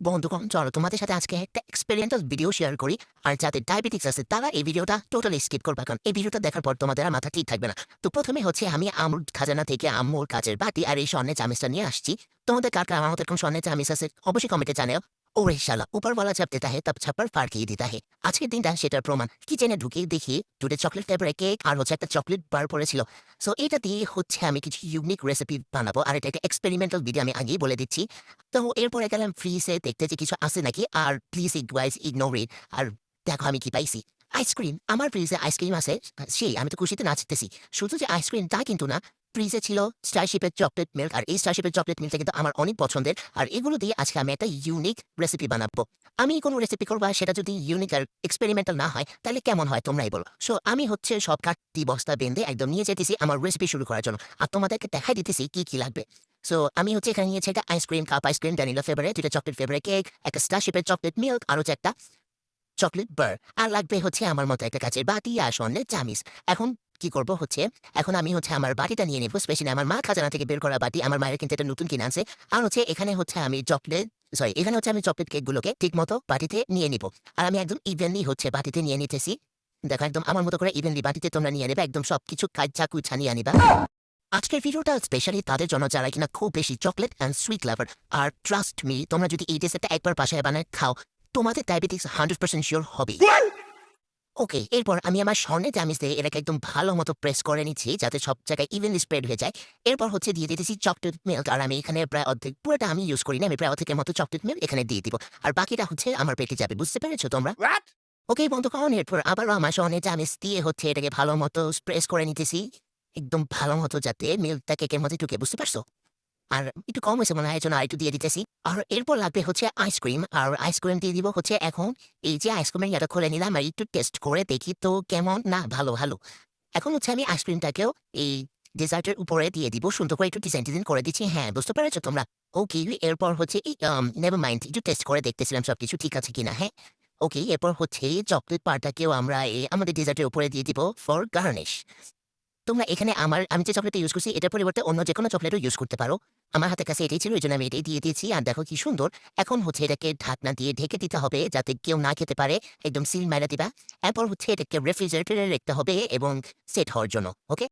বন্ধুগণ চলো তোমাদের সাথে আজকে একটা এক্সপেরিমেন্টাল ভিডিও শেয়ার করি। আর যাদের ডায়াবেটিক্স আছে তারা এই ভিডিওটা টোটালি স্কিপ করবে, কারণ এই ভিডিওটা দেখার পর তোমাদের আর মাথা ঠিক থাকবে না। তো প্রথমে হচ্ছে আমি আম্মুর খাজানা থেকে আম্মুর কাচের বাটি আর এই স্বর্ণের চামিচটা নিয়ে আসছি। তোমাদের কার কার আমার মতো এরকম স্বর্ণের চামিচ আছে অবশ্যই কমেন্টে জানাও। ওরে শালা উপরওয়ালা চাপ দেতা হে তব ছাপ্পার পার খেয়ে দিতা হে। আজকের দিনটা সেটার প্রমাণ। কিচেনে ঢুকে দেখি দুটো চকলেট ফ্লেভারের কেক আর হচ্ছে একটা চকলেট বার পড়েছিল। সো এটা দিয়ে হচ্ছে আমি কিছু ইউনিক রেসিপি বানাবো, আর এটা একটা এক্সপেরিমেন্টাল ভিডিও, আমি আগেই বলে দিচ্ছি। তো এরপরে গেলাম ফ্রিজে দেখতে যে কিছু আছে নাকি, আর প্লিজ গাইস ইগনোর ইট। আর দেখো আমি কি পাইছি, আইসক্রিম। আমার ফ্রিজে আইসক্রিম আছে, সেই আমি তো খুশিতে নাচতেছি। শুধু যে আইসক্রিম তা কিন্তু না, ফ্রিজে ছিল স্টারশিপের চকলেট মিল্ক, আর এই স্টারশিপের চকলেট মিল্কটা কিন্তু আমার অনেক পছন্দের। আর এগুলো দিয়ে আজকে আমি একটা ইউনিক রেসিপি বানাবো। আমি কোনো রেসিপি করবো আর সেটা যদি ইউনিক আর এক্সপেরিমেন্টাল না হয় তাহলে কেমন হয় তোমরাই বলো। সো আমি হচ্ছে সব কাঠটি বস্তা বেঁধে একদম নিয়ে যেতেছি আমার রেসিপি শুরু করার জন্য, আর তোমাদেরকে দেখাই দিতেছি কি কি লাগবে। সো আমি হচ্ছে এখানে নিয়েছি একটা আইসক্রিম কাপ, আইসক্রিম ভ্যানিলা ফ্লেভারে, দুটো চকলেট ফ্লেভারের কেক, একটা স্টারশিপের চকলেট মিল্ক, আর হচ্ছে একটা চকলেট বার। আর লাগবে হচ্ছে আমার মতো একটা কাচের বাটি আর স্বর্ণের চামিচ। এখন কি করব হচ্ছে, এখন আমি হচ্ছে আমার বাটিটা নিয়ে নেবো, স্পেশালি আমার মা খাজানা থেকে বের করা বাটি। আমার মায়ের কিন্তু এটা নতুন কিনে আনছে। আর হচ্ছে এখানে হচ্ছে আমি চকলেট কেকগুলোকে ঠিক মতো বাটিতে নিয়ে নিব। আর আমি একদম ইভেনলি হচ্ছে বাটিতে নিয়ে নিতেছি। দেখো একদম আমার মতো করে ইভেনলি বাটিতে তোমরা নিয়ে নেবে, একদম সবকিছু কাচ্চা কুচা নিয়ে নিবা। আজকের ভিডিওটা স্পেশালি তাদের জন্য যারা কিনা খুব বেশি চকলেট অ্যান্ড সুইট লাভার। আর ট্রাস্ট মি, তোমরা যদি এই ডেজার্টটা একবার বাসায় বানায় খাও, তোমাদের ডায়াবেটিস 100% শিওর হবে। ওকে, এরপর আমি আমার স্বর্ণের চামিচ দিয়ে এটাকে একদম ভালো মতো প্রেস করে নিচ্ছি যাতে সব জায়গায় ইভেনলি স্প্রেড হয়ে যায়। এরপর হচ্ছে দিয়ে দিতেছি চকলেট মিল্ক, আর আমি এখানে প্রায় অর্ধেক, পুরোটা আমি ইউজ করি না, আমি প্রায় অর্ধেকের মতো চকলেট মিল্ক এখানে দিয়ে দিব। আর বাকিটা হচ্ছে আমার পেটে যাবে, বুঝতে পেরেছো তোমরা? ওকে বন্ধুগণ, এরপর আবারও আমার স্বর্ণের চামিচ দিয়ে হচ্ছে এটাকে ভালো মতো প্রেস করে নিতেছি, একদম ভালো মতো যাতে মিল্কটা কেকের মধ্যে ঢুকে, বুঝতে পারছো? আর একটু কম হয়েছে মনে হয়, এজন্য আরেকটু দিয়ে দিতেছি। আর এরপর লাগবে হচ্ছে আইসক্রিম, আর আইসক্রিম দিয়ে দিব হচ্ছে এখন। এই যে আইসক্রিমের ইয়াটা খুলে নিলাম আর একটু টেস্ট করে দেখি তো কেমন, না ভালো ভালো। এখন হচ্ছে আমি আইসক্রিমটাকেও এই ডেজার্টের উপরে দিয়ে দিব, সুন্দর করে একটু ডিজাইন করে দিচ্ছি। হ্যাঁ, বুঝতে পেরেছো তোমরা? ওকে, এরপর হচ্ছে এই নেভার মাইন্ড, একটু টেস্ট করে দেখতেছিলাম সবকিছু ঠিক আছে কিনা। হ্যাঁ, ওকে, এরপর হচ্ছে এই চকলেট পারটাকেও আমরা এই আমাদের ডেজার্টের উপরে দিয়ে দিব ফর গার্নিশ। তোমরা এখানে আমি যে চকলেটটা ইউজ করছি এটার পরিবর্তে অন্য যেকোনো চকলেটও ইউজ করতে পারো। আমার হাতের কাছে এটাই ছিল, এইজন্য আমি এটাই দিয়ে দিয়েছি। আর দেখো কি সুন্দর। এখন হচ্ছে এটাকে ঢাকনা দিয়ে ঢেকে দিতে হবে যাতে কেউ না খেতে পারে, একদম সিল মাইরা দিবা। এরপর হচ্ছে এটাকে রেফ্রিজারেটরে রাখতে হবে এবং সেট হওয়ার জন্য। ওকে?